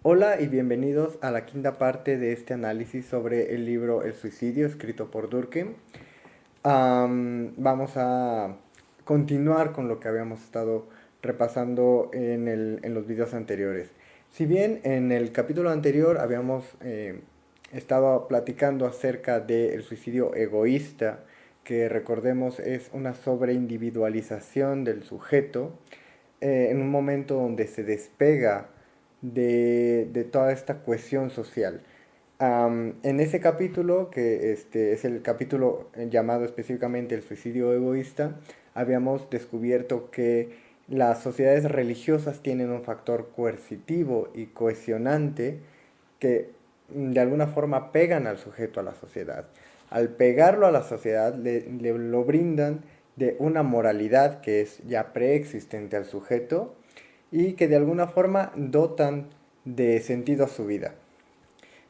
Hola y bienvenidos a la quinta parte de este análisis sobre el libro El suicidio, escrito por Durkheim. Vamos a continuar con lo que habíamos estado repasando en los videos anteriores. Si bien en el capítulo anterior habíamos estado platicando acerca del suicidio egoísta, que recordemos es una sobreindividualización del sujeto, en un momento donde se despega de toda esta cohesión social. En ese capítulo, que es el capítulo llamado específicamente el suicidio egoísta, habíamos descubierto que las sociedades religiosas tienen un factor coercitivo y cohesionante que de alguna forma pegan al sujeto a la sociedad. Al pegarlo a la sociedad le lo brindan de una moralidad que es ya preexistente al sujeto y que de alguna forma dotan de sentido a su vida.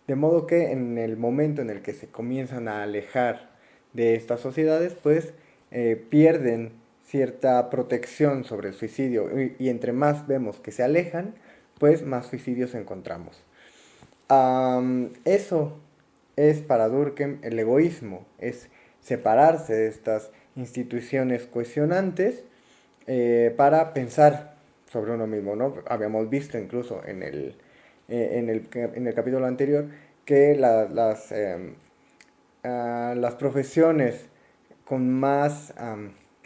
De modo que en el momento en el que se comienzan a alejar de estas sociedades, pues pierden cierta protección sobre el suicidio y entre más vemos que se alejan, pues más suicidios encontramos. Eso es para Durkheim el egoísmo, es separarse de estas instituciones cohesionantes para pensar sobre uno mismo, ¿no? Habíamos visto incluso en el capítulo anterior que las profesiones con más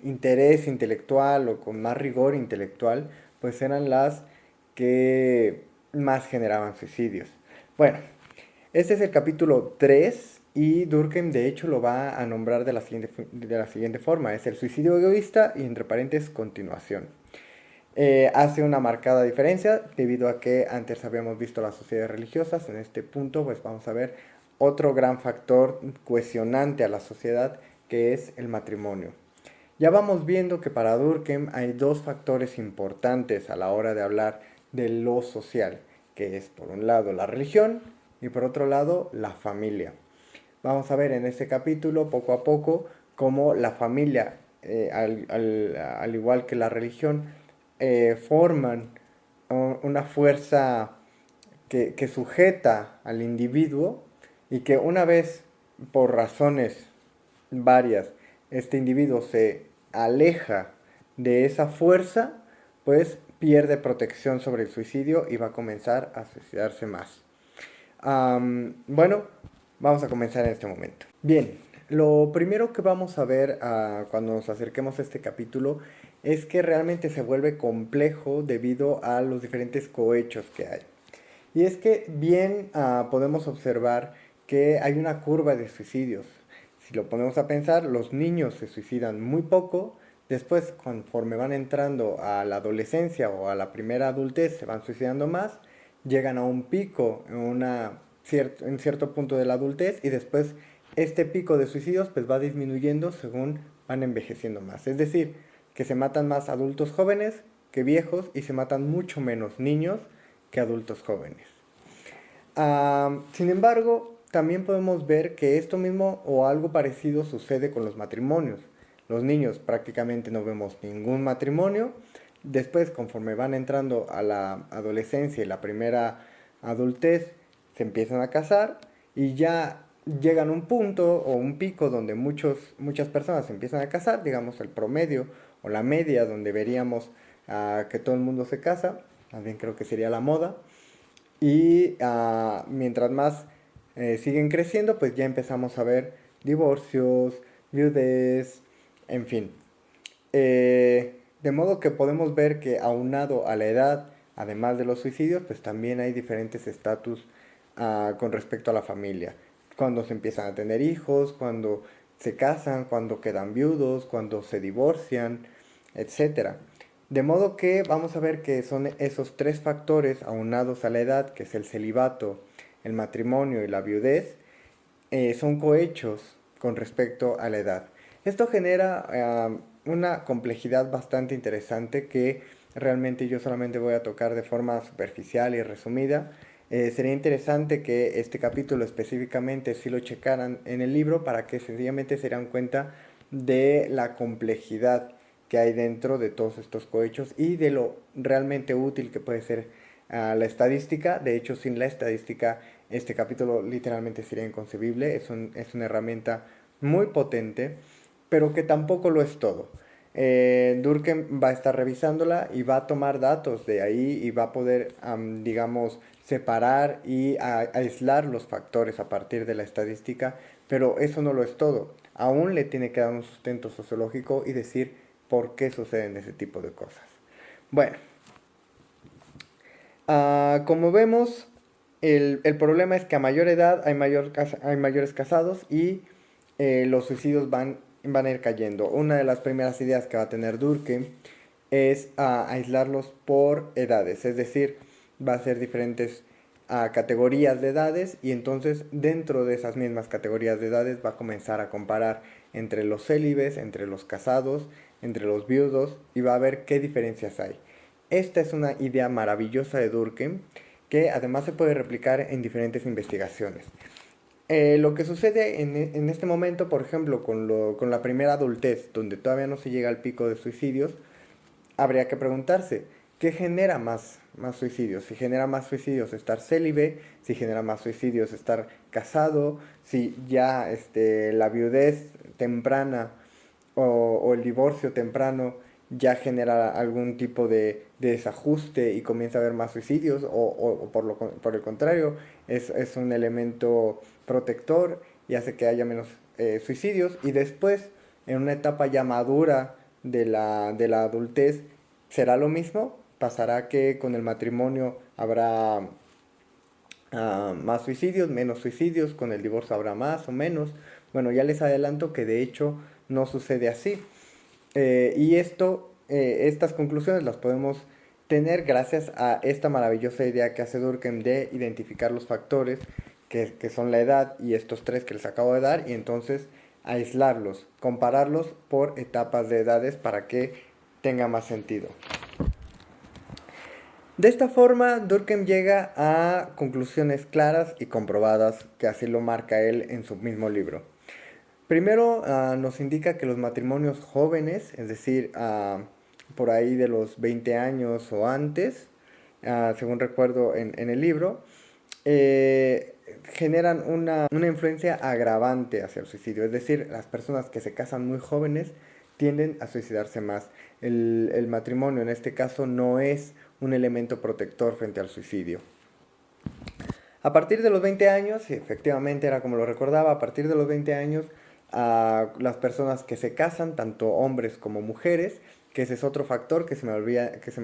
interés intelectual o con más rigor intelectual, pues eran las que más generaban suicidios. Bueno, este es el capítulo 3 y Durkheim de hecho lo va a nombrar de la siguiente forma. Es el suicidio egoísta y entre paréntesis continuación. Hace una marcada diferencia debido a que antes habíamos visto las sociedades religiosas. En este punto pues vamos a ver otro gran factor cohesionante a la sociedad, que es el matrimonio. Ya vamos viendo que para Durkheim hay dos factores importantes a la hora de hablar de lo social, que es por un lado la religión y por otro lado la familia. Vamos a ver en este capítulo poco a poco cómo la familia, al igual que la religión, forman una fuerza que sujeta al individuo y que una vez, por razones varias, este individuo se aleja de esa fuerza, pues pierde protección sobre el suicidio y va a comenzar a suicidarse más. Bueno, vamos a comenzar en este momento. Bien, lo primero que vamos a ver cuando nos acerquemos a este capítulo es que realmente se vuelve complejo debido a los diferentes cohechos que hay. Y es que bien podemos observar que hay una curva de suicidios. Si lo ponemos a pensar, los niños se suicidan muy poco, después conforme van entrando a la adolescencia o a la primera adultez se van suicidando más, llegan a un pico en cierto punto de la adultez y después este pico de suicidios pues va disminuyendo según van envejeciendo más. Es decir, que se matan más adultos jóvenes que viejos y se matan mucho menos niños que adultos jóvenes. Sin embargo, también podemos ver que esto mismo o algo parecido sucede con los matrimonios. Los niños prácticamente no vemos ningún matrimonio. Después, conforme van entrando a la adolescencia y la primera adultez, se empiezan a casar y ya llegan a un punto o un pico donde muchas personas se empiezan a casar, digamos el promedio o la media donde veríamos que todo el mundo se casa, también creo que sería la moda. Y mientras más siguen creciendo, pues ya empezamos a ver divorcios, viudez, en fin. De modo que podemos ver que aunado a la edad, además de los suicidios, pues también hay diferentes estatus con respecto a la familia. Cuando se empiezan a tener hijos, cuando se casan, cuando quedan viudos, cuando se divorcian, etcétera. De modo que vamos a ver que son esos tres factores aunados a la edad, que es el celibato, el matrimonio y la viudez, son cohechos con respecto a la edad. Esto genera una complejidad bastante interesante que realmente yo solamente voy a tocar de forma superficial y resumida. Sería interesante que este capítulo específicamente si lo checaran en el libro para que sencillamente se dieran cuenta de la complejidad que hay dentro de todos estos cohechos y de lo realmente útil que puede ser la estadística. De hecho, sin la estadística, este capítulo literalmente sería inconcebible. Es una herramienta muy potente, pero que tampoco lo es todo. Durkheim va a estar revisándola y va a tomar datos de ahí y va a poder, digamos, separar y aislar los factores a partir de la estadística, pero eso no lo es todo. Aún le tiene que dar un sustento sociológico y decir por qué suceden ese tipo de cosas. Bueno, como vemos, el problema es que a mayor edad hay mayores casados y los suicidios van a ir cayendo. Una de las primeras ideas que va a tener Durkheim es aislarlos por edades, es decir, va a ser diferentes categorías de edades y entonces dentro de esas mismas categorías de edades va a comenzar a comparar entre los célibes, entre los casados, entre los viudos y va a ver qué diferencias hay. Esta es una idea maravillosa de Durkheim que además se puede replicar en diferentes investigaciones. Lo que sucede en este momento, por ejemplo, con la primera adultez, donde todavía no se llega al pico de suicidios, habría que preguntarse, ¿qué genera más suicidios? Si genera más suicidios estar célibe, si genera más suicidios estar casado, si ya la viudez temprana o el divorcio temprano ya genera algún tipo de desajuste y comienza a haber más suicidios o por el contrario es un elemento protector y hace que haya menos suicidios y después en una etapa ya madura de la adultez será lo mismo, pasará que con el matrimonio habrá más suicidios, menos suicidios, con el divorcio habrá más o menos. Bueno, ya les adelanto que de hecho no sucede así. Y estas conclusiones las podemos tener gracias a esta maravillosa idea que hace Durkheim de identificar los factores que son la edad y estos tres que les acabo de dar y entonces aislarlos, compararlos por etapas de edades para que tenga más sentido. De esta forma, Durkheim llega a conclusiones claras y comprobadas, que así lo marca él en su mismo libro. Primero, nos indica que los matrimonios jóvenes, es decir, por ahí de los 20 años o antes, según recuerdo en el libro, generan una influencia agravante hacia el suicidio. Es decir, las personas que se casan muy jóvenes tienden a suicidarse más. El matrimonio en este caso no es un elemento protector frente al suicidio. A partir de los 20 años, efectivamente era como lo recordaba, a partir de los 20 años, las personas que se casan, tanto hombres como mujeres, que ese es otro factor que se me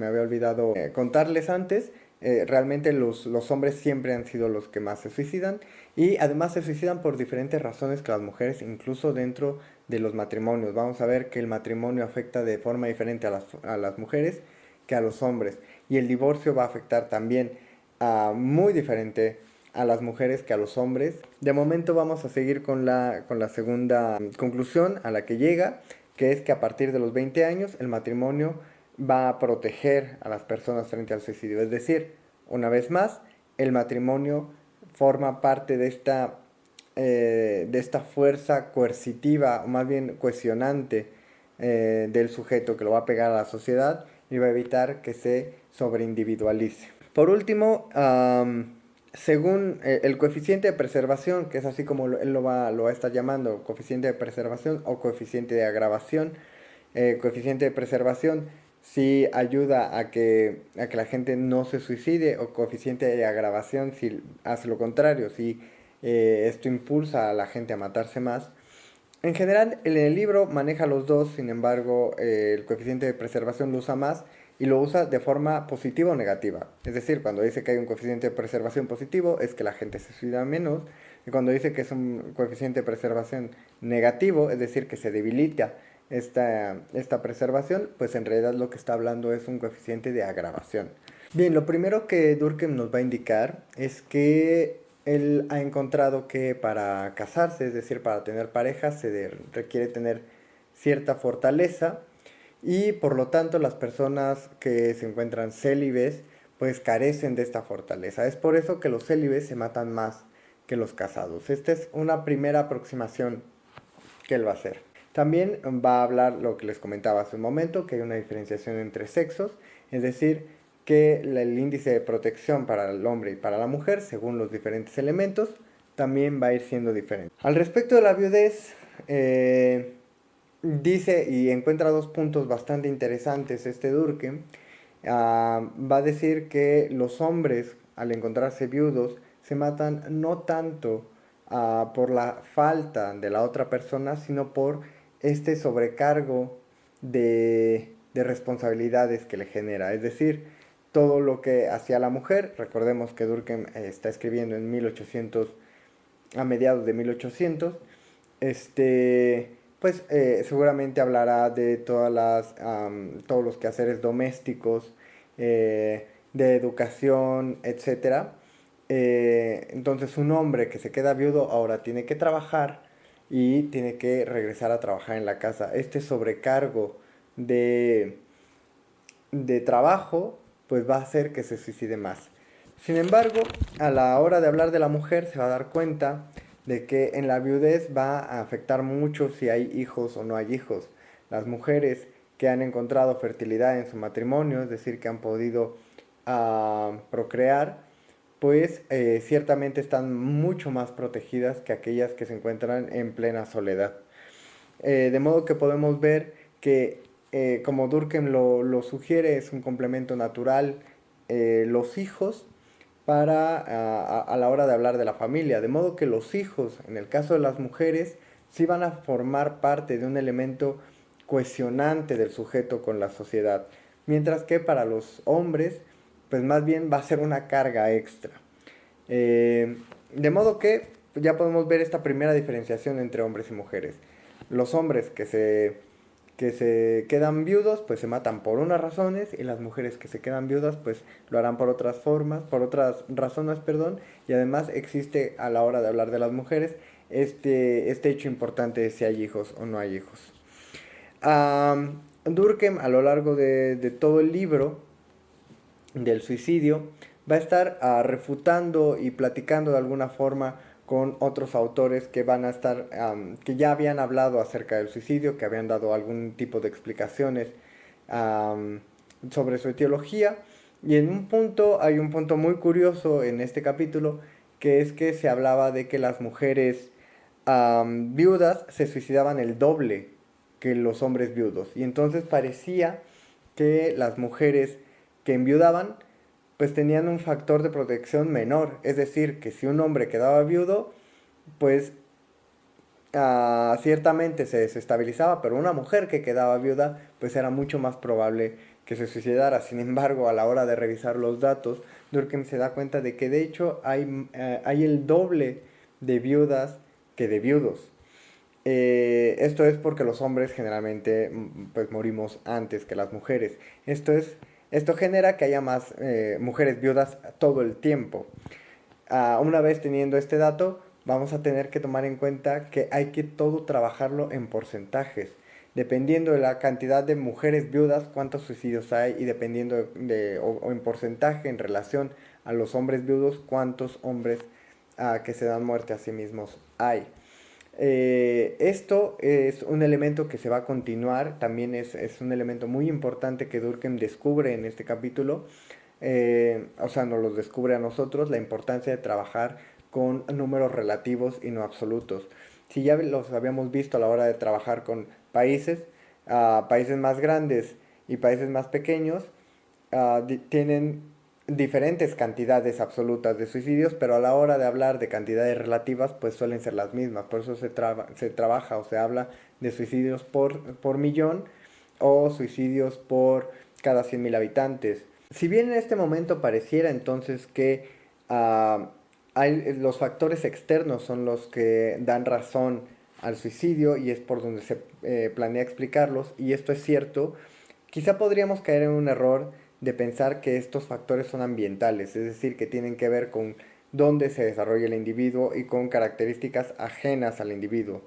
había olvidado contarles antes, realmente los hombres siempre han sido los que más se suicidan y además se suicidan por diferentes razones que las mujeres, incluso dentro de los matrimonios. Vamos a ver que el matrimonio afecta de forma diferente a las mujeres que a los hombres y el divorcio va a afectar también muy diferente a las mujeres que a los hombres. De momento vamos a seguir con la segunda conclusión a la que llega, que es que a partir de los 20 años el matrimonio va a proteger a las personas frente al suicidio. Es decir, una vez más, el matrimonio forma parte de esta fuerza coercitiva, o más bien cohesionante del sujeto que lo va a pegar a la sociedad y va a evitar que se sobreindividualice. Por último, según el coeficiente de preservación, que es así como él lo va a estar llamando, coeficiente de preservación o coeficiente de agravación, coeficiente de preservación sí ayuda a que la gente no se suicide, o coeficiente de agravación si hace lo contrario, si esto impulsa a la gente a matarse más. En general, en el libro maneja los dos, sin embargo, el coeficiente de preservación lo usa más y lo usa de forma positiva o negativa. Es decir, cuando dice que hay un coeficiente de preservación positivo es que la gente se suicida menos, y cuando dice que es un coeficiente de preservación negativo, es decir, que se debilita esta preservación, pues en realidad lo que está hablando es un coeficiente de agravación. Bien, lo primero que Durkheim nos va a indicar es que él ha encontrado que para casarse, es decir, para tener pareja, requiere tener cierta fortaleza y por lo tanto las personas que se encuentran célibes pues carecen de esta fortaleza. Es por eso que los célibes se matan más que los casados. Esta es una primera aproximación que él va a hacer. También va a hablar lo que les comentaba hace un momento, que hay una diferenciación entre sexos, es decir, que el índice de protección para el hombre y para la mujer, según los diferentes elementos, también va a ir siendo diferente. Al respecto de la viudez, dice y encuentra dos puntos bastante interesantes este Durkheim. Va a decir que los hombres, al encontrarse viudos, se matan no tanto por la falta de la otra persona, sino por este sobrecargo de responsabilidades que le genera. Es decir, todo lo que hacía la mujer, recordemos que Durkheim está escribiendo en 1800, a mediados de 1800, pues seguramente hablará de todos los quehaceres domésticos, de educación, etcétera. Entonces un hombre que se queda viudo ahora tiene que trabajar y tiene que regresar a trabajar en la casa. Este sobrecargo de, de trabajo pues va a hacer que se suicide más. Sin embargo, a la hora de hablar de la mujer se va a dar cuenta de que en la viudez va a afectar mucho si hay hijos o no hay hijos. Las mujeres que han encontrado fertilidad en su matrimonio, es decir, que han podido procrear, pues ciertamente están mucho más protegidas que aquellas que se encuentran en plena soledad. De modo que podemos ver que, como Durkheim lo sugiere, es un complemento natural los hijos para a la hora de hablar de la familia. De modo que los hijos, en el caso de las mujeres, sí van a formar parte de un elemento cohesionante del sujeto con la sociedad. Mientras que para los hombres, pues más bien va a ser una carga extra. De modo que ya podemos ver esta primera diferenciación entre hombres y mujeres. Los hombres que se quedan viudos, pues se matan por unas razones, y las mujeres que se quedan viudas, pues lo harán por otras formas, por otras razones, perdón, y además existe a la hora de hablar de las mujeres este hecho importante de si hay hijos o no hay hijos. Durkheim, a lo largo de todo el libro del suicidio, va a estar refutando y platicando de alguna forma con otros autores que van a estar, que ya habían hablado acerca del suicidio, que habían dado algún tipo de explicaciones sobre su etiología. Y en un punto, hay un punto muy curioso en este capítulo, que es que se hablaba de que las mujeres viudas se suicidaban el doble que los hombres viudos. Y entonces parecía que las mujeres que enviudaban pues tenían un factor de protección menor. Es decir, que si un hombre quedaba viudo, pues ciertamente se desestabilizaba, pero una mujer que quedaba viuda, pues era mucho más probable que se suicidara. Sin embargo, a la hora de revisar los datos, Durkheim se da cuenta de que de hecho hay el doble de viudas que de viudos. Esto es porque los hombres generalmente pues morimos antes que las mujeres. Esto genera que haya más mujeres viudas todo el tiempo. Una vez teniendo este dato, vamos a tener que tomar en cuenta que hay que todo trabajarlo en porcentajes. Dependiendo de la cantidad de mujeres viudas, cuántos suicidios hay, y dependiendo o en porcentaje en relación a los hombres viudos, cuántos hombres que se dan muerte a sí mismos hay. Esto es un elemento que se va a continuar, también es un elemento muy importante que Durkheim descubre en este capítulo, o sea, nos los descubre a nosotros, la importancia de trabajar con números relativos y no absolutos. Si ya los habíamos visto a la hora de trabajar con países, países más grandes y países más pequeños tienen diferentes cantidades absolutas de suicidios, pero a la hora de hablar de cantidades relativas, pues suelen ser las mismas. Por eso se trabaja o se habla de suicidios por millón o suicidios por cada 100.000 habitantes. Si bien en este momento pareciera entonces que los factores externos son los que dan razón al suicidio y es por donde se planea explicarlos, y esto es cierto, quizá podríamos caer en un error de pensar que estos factores son ambientales, es decir, que tienen que ver con dónde se desarrolla el individuo y con características ajenas al individuo.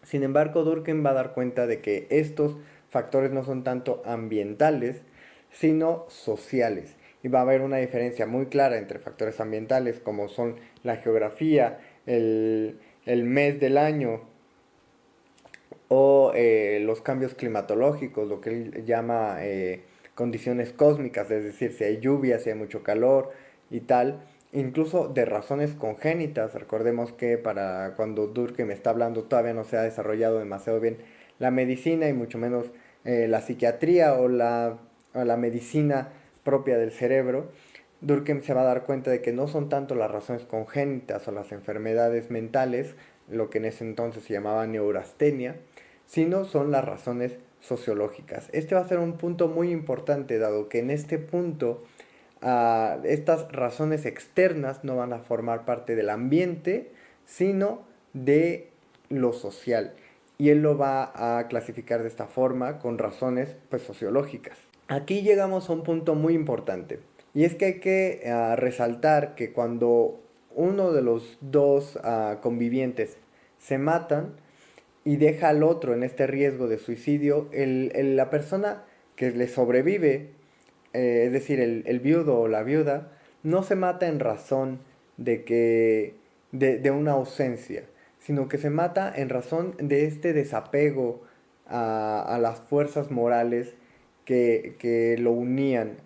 Sin embargo, Durkheim va a dar cuenta de que estos factores no son tanto ambientales, sino sociales. Y va a haber una diferencia muy clara entre factores ambientales, como son la geografía, el mes del año, o los cambios climatológicos, lo que él llama condiciones cósmicas, es decir, si hay lluvia, si hay mucho calor y tal, incluso de razones congénitas. Recordemos que para cuando Durkheim está hablando todavía no se ha desarrollado demasiado bien la medicina y mucho menos la psiquiatría o la medicina propia del cerebro. Durkheim se va a dar cuenta de que no son tanto las razones congénitas o las enfermedades mentales, lo que en ese entonces se llamaba neurastenia, sino son las razones sociológicas. Este va a ser un punto muy importante, dado que en este punto estas razones externas no van a formar parte del ambiente, sino de lo social. Y él lo va a clasificar de esta forma con razones pues, sociológicas. Aquí llegamos a un punto muy importante. Y es que hay que resaltar que cuando uno de los dos convivientes se matan y deja al otro en este riesgo de suicidio, la persona que le sobrevive, es decir, el viudo o la viuda, no se mata en razón de una ausencia, sino que se mata en razón de este desapego a las fuerzas morales que lo unían,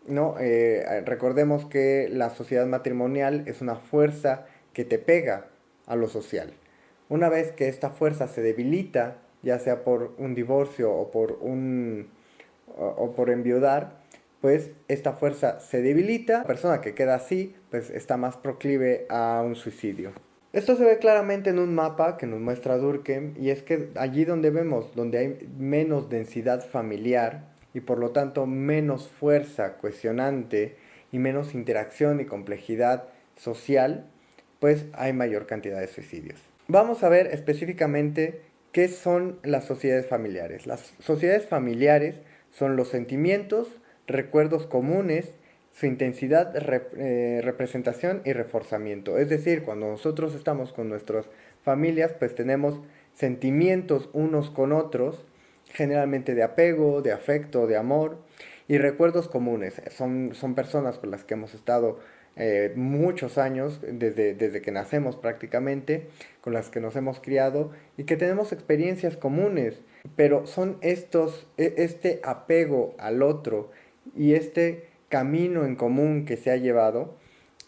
¿no? Recordemos que la sociedad matrimonial es una fuerza que te pega a lo social. Una vez que esta fuerza se debilita, ya sea por un divorcio o por enviudar, pues esta fuerza se debilita. La persona que queda así, pues está más proclive a un suicidio. Esto se ve claramente en un mapa que nos muestra Durkheim, y es que allí donde vemos, donde hay menos densidad familiar y por lo tanto menos fuerza cohesionante y menos interacción y complejidad social, pues hay mayor cantidad de suicidios. Vamos a ver específicamente qué son las sociedades familiares. Las sociedades familiares son los sentimientos, recuerdos comunes, su intensidad, representación y reforzamiento. Es decir, cuando nosotros estamos con nuestras familias, pues tenemos sentimientos unos con otros, generalmente de apego, de afecto, de amor, y recuerdos comunes. Son personas con las que hemos estado muchos años, desde que nacemos prácticamente, con las que nos hemos criado y que tenemos experiencias comunes, pero son este apego al otro y este camino en común que se ha llevado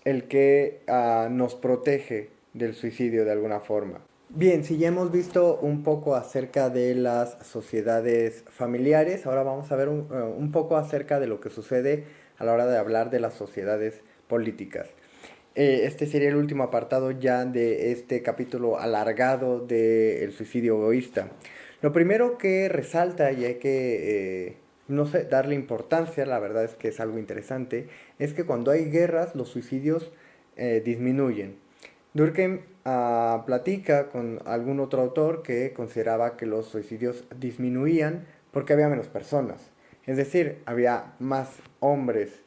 el que nos protege del suicidio de alguna forma. Bien, si ya hemos visto un poco acerca de las sociedades familiares, ahora vamos a ver un poco acerca de lo que sucede a la hora de hablar de las sociedades políticas. Este sería el último apartado ya de este capítulo alargado del suicidio egoísta. Lo primero que resalta, y hay que, no sé, darle importancia, la verdad es que es algo interesante, es que cuando hay guerras los suicidios disminuyen. Durkheim platica con algún otro autor que consideraba que los suicidios disminuían porque había menos personas. Es decir, había más hombres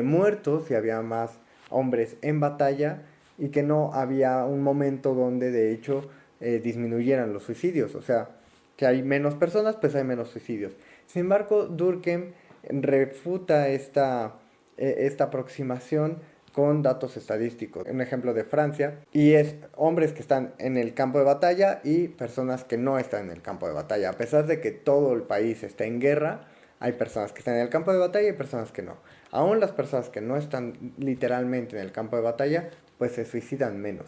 muertos y había más hombres en batalla, y que no había un momento donde de hecho disminuyeran los suicidios. O sea, que hay menos personas, pues hay menos suicidios. Sin embargo, Durkheim refuta esta aproximación con datos estadísticos. Un ejemplo de Francia, y es hombres que están en el campo de batalla y personas que no están en el campo de batalla. A pesar de que todo el país está en guerra, hay personas que están en el campo de batalla y personas que no. Aún las personas que no están literalmente en el campo de batalla, pues se suicidan menos.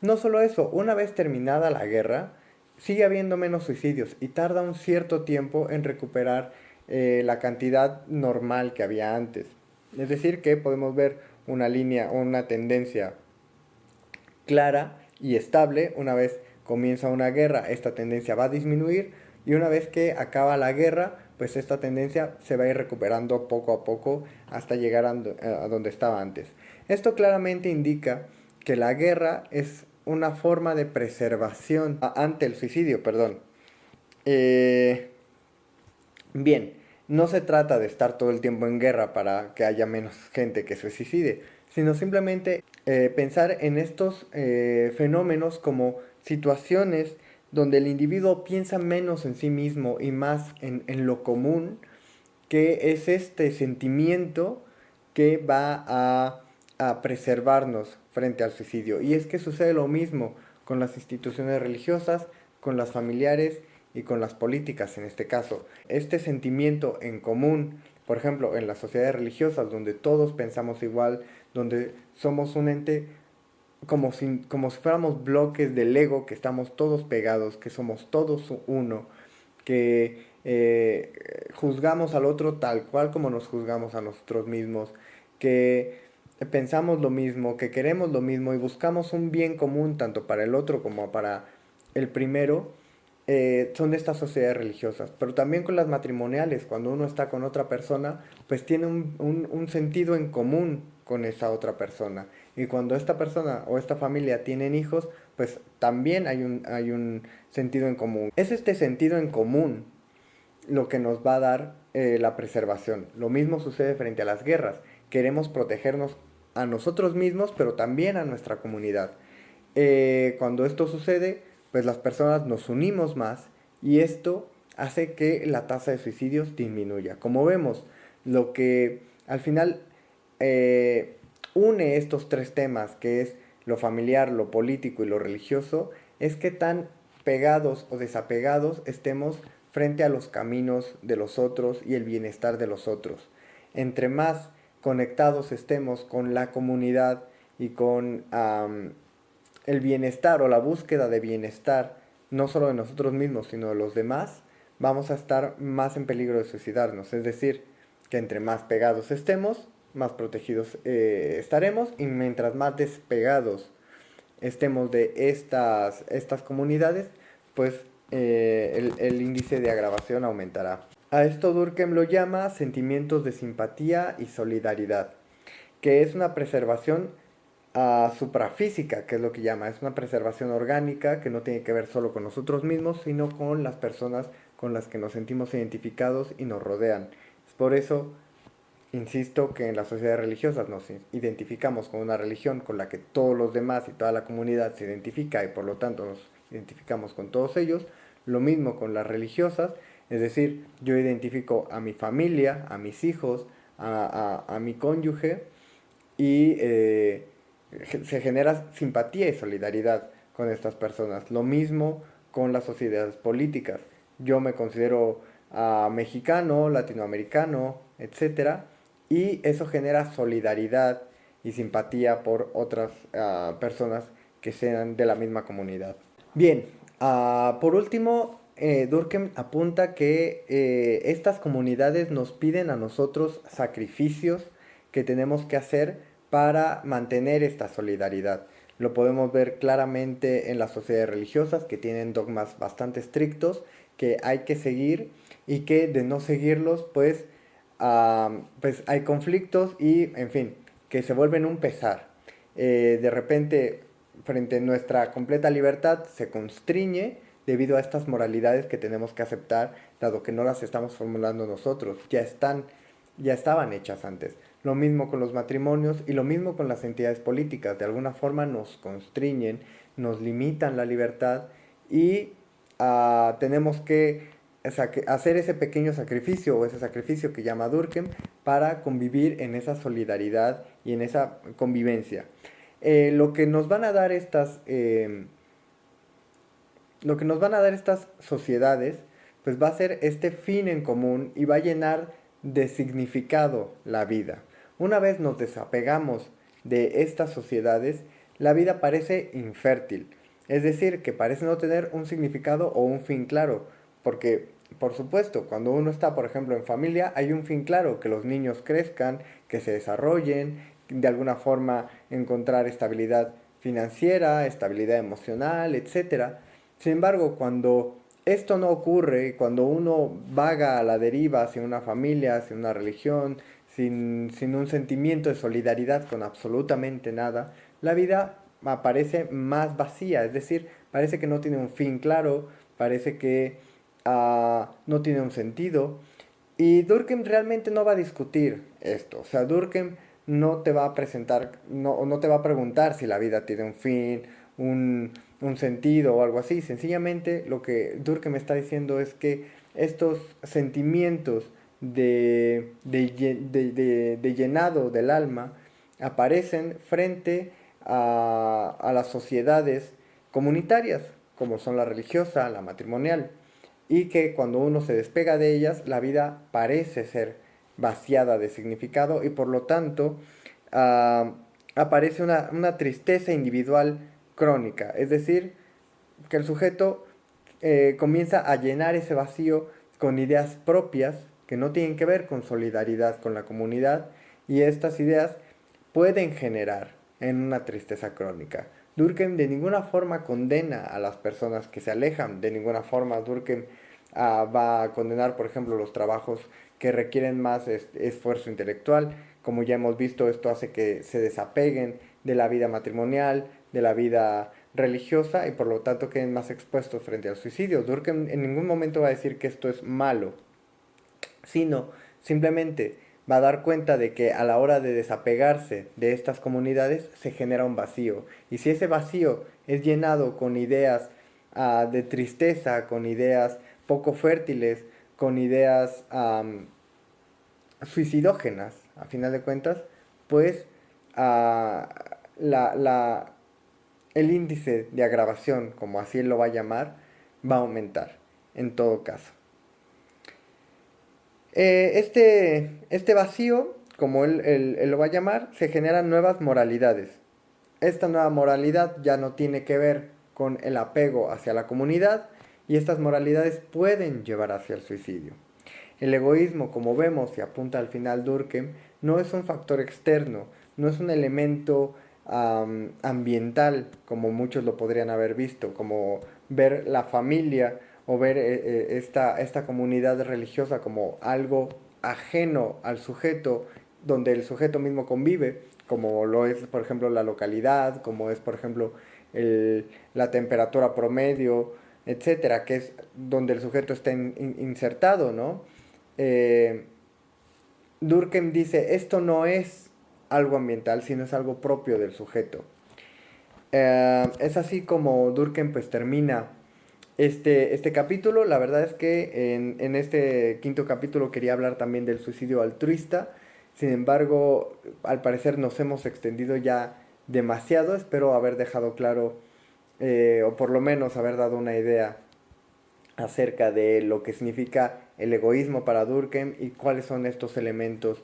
No solo eso, una vez terminada la guerra, sigue habiendo menos suicidios y tarda un cierto tiempo en recuperar la cantidad normal que había antes. Es decir, que podemos ver una línea o una tendencia clara y estable. Una vez comienza una guerra, esta tendencia va a disminuir, y una vez que acaba la guerra, pues esta tendencia se va a ir recuperando poco a poco hasta llegar a donde estaba antes. Esto claramente indica que la guerra es una forma de preservación ante el suicidio, perdón. Bien, no se trata de estar todo el tiempo en guerra para que haya menos gente que se suicide, sino simplemente pensar en estos fenómenos como situaciones donde el individuo piensa menos en sí mismo y más en lo común, que es este sentimiento que va a preservarnos frente al suicidio. Y es que sucede lo mismo con las instituciones religiosas, con las familiares y con las políticas en este caso. Este sentimiento en común Por ejemplo, en las sociedades religiosas, donde todos pensamos igual, donde somos un ente como si fuéramos bloques de Lego, que estamos todos pegados, que somos todos uno, que juzgamos al otro tal cual como nos juzgamos a nosotros mismos, que pensamos lo mismo, que queremos lo mismo y buscamos un bien común tanto para el otro como para el primero, son de estas sociedades religiosas. Pero también con las matrimoniales, cuando uno está con otra persona, pues tiene un sentido en común con esa otra persona. Y cuando esta persona o esta familia tienen hijos, pues también hay un sentido en común. Es este sentido en común lo que nos va a dar la preservación. Lo mismo sucede frente a las guerras. Queremos protegernos a nosotros mismos, pero también a nuestra comunidad. Cuando esto sucede, pues las personas nos unimos más y esto hace que la tasa de suicidios disminuya. Como vemos, lo que al final une estos tres temas, que es lo familiar, lo político y lo religioso, es que tan pegados o desapegados estemos frente a los caminos de los otros y el bienestar de los otros. Entre más conectados estemos con la comunidad y con el bienestar o la búsqueda de bienestar, no solo de nosotros mismos, sino de los demás, vamos a estar más en peligro de suicidarnos. Es decir, que entre más pegados estemos, más protegidos estaremos, y mientras más despegados estemos de estas comunidades, pues el índice de agravación aumentará. A esto Durkheim lo llama sentimientos de simpatía y solidaridad, que es una preservación suprafísica, que es lo que llama, es una preservación orgánica que no tiene que ver solo con nosotros mismos, sino con las personas con las que nos sentimos identificados y nos rodean. Es por eso, insisto, que en las sociedades religiosas nos identificamos con una religión con la que todos los demás y toda la comunidad se identifica y por lo tanto nos identificamos con todos ellos. Lo mismo con las religiosas, es decir, yo identifico a mi familia, a mis hijos, a mi cónyuge y se genera simpatía y solidaridad con estas personas. Lo mismo con las sociedades políticas. Yo me considero mexicano, latinoamericano, etcétera, y eso genera solidaridad y simpatía por otras personas que sean de la misma comunidad. Bien, por último, Durkheim apunta que estas comunidades nos piden a nosotros sacrificios que tenemos que hacer para mantener esta solidaridad. Lo podemos ver claramente en las sociedades religiosas que tienen dogmas bastante estrictos que hay que seguir y que de no seguirlos pues hay conflictos y en fin, que se vuelven un pesar. De repente, frente a nuestra completa libertad, se constriñe debido a estas moralidades que tenemos que aceptar, dado que no las estamos formulando nosotros, ya estaban hechas antes. Lo mismo con los matrimonios y lo mismo con las entidades políticas. De alguna forma nos constriñen, nos limitan la libertad y tenemos que hacer ese pequeño sacrificio o ese sacrificio que llama Durkheim para convivir en esa solidaridad y en esa convivencia. Lo que nos van a dar estas sociedades, pues va a ser este fin en común y va a llenar de significado la vida. Una vez nos desapegamos de estas sociedades, la vida parece infértil. Es decir, que parece no tener un significado o un fin claro. Porque, por supuesto, cuando uno está, por ejemplo, en familia, hay un fin claro, que los niños crezcan, que se desarrollen, de alguna forma encontrar estabilidad financiera, estabilidad emocional, etcétera. Sin embargo, cuando esto no ocurre, cuando uno vaga a la deriva hacia una familia, hacia una religión, sin un sentimiento de solidaridad con absolutamente nada, la vida parece más vacía, es decir, parece que no tiene un fin claro, parece que no tiene un sentido. Y Durkheim realmente no va a discutir esto, o sea, Durkheim no te va a presentar, no te va a preguntar si la vida tiene un fin, un sentido o algo así. Sencillamente lo que Durkheim está diciendo es que estos sentimientos de llenado del alma aparecen frente a las sociedades comunitarias, como son la religiosa, la matrimonial, y que cuando uno se despega de ellas, la vida parece ser vaciada de significado y por lo tanto aparece una tristeza individual crónica, es decir, que el sujeto comienza a llenar ese vacío con ideas propias que no tienen que ver con solidaridad con la comunidad y estas ideas pueden generar en una tristeza crónica. Durkheim de ninguna forma condena a las personas que se alejan, de ninguna forma Durkheim va a condenar, por ejemplo, los trabajos que requieren más esfuerzo intelectual. Como ya hemos visto, esto hace que se desapeguen de la vida matrimonial, de la vida religiosa y por lo tanto queden más expuestos frente al suicidio. Durkheim en ningún momento va a decir que esto es malo, sino simplemente va a dar cuenta de que a la hora de desapegarse de estas comunidades se genera un vacío. Y si ese vacío es llenado con ideas de tristeza, con ideas poco fértiles, con ideas suicidógenas, a final de cuentas, pues uh, la, la, el índice de agravación, como así él lo va a llamar, va a aumentar en todo caso. Este vacío, como él lo va a llamar, se generan nuevas moralidades. Esta nueva moralidad ya no tiene que ver con el apego hacia la comunidad y estas moralidades pueden llevar hacia el suicidio. El egoísmo, como vemos y apunta al final Durkheim, no es un factor externo, no es un elemento ambiental como muchos lo podrían haber visto, como ver la familia o ver esta comunidad religiosa como algo ajeno al sujeto, donde el sujeto mismo convive, como lo es, por ejemplo, la localidad, como es, por ejemplo, la temperatura promedio, etcétera, que es donde el sujeto está insertado, ¿no? Durkheim dice, esto no es algo ambiental, sino es algo propio del sujeto. Es así como Durkheim pues termina este capítulo. La verdad es que en este quinto capítulo quería hablar también del suicidio altruista. Sin embargo, al parecer nos hemos extendido ya demasiado. Espero haber dejado claro, o por lo menos haber dado una idea acerca de lo que significa el egoísmo para Durkheim y cuáles son estos elementos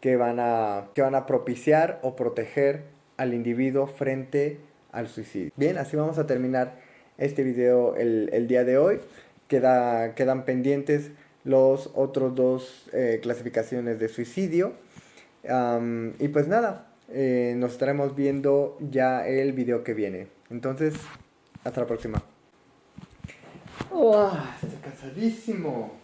que van a propiciar o proteger al individuo frente al suicidio. Bien, así vamos a terminar este video el día de hoy. Quedan pendientes los otros dos clasificaciones de suicidio. Y pues nada, nos estaremos viendo ya el video que viene. Entonces, hasta la próxima. Oh, estoy cansadísimo.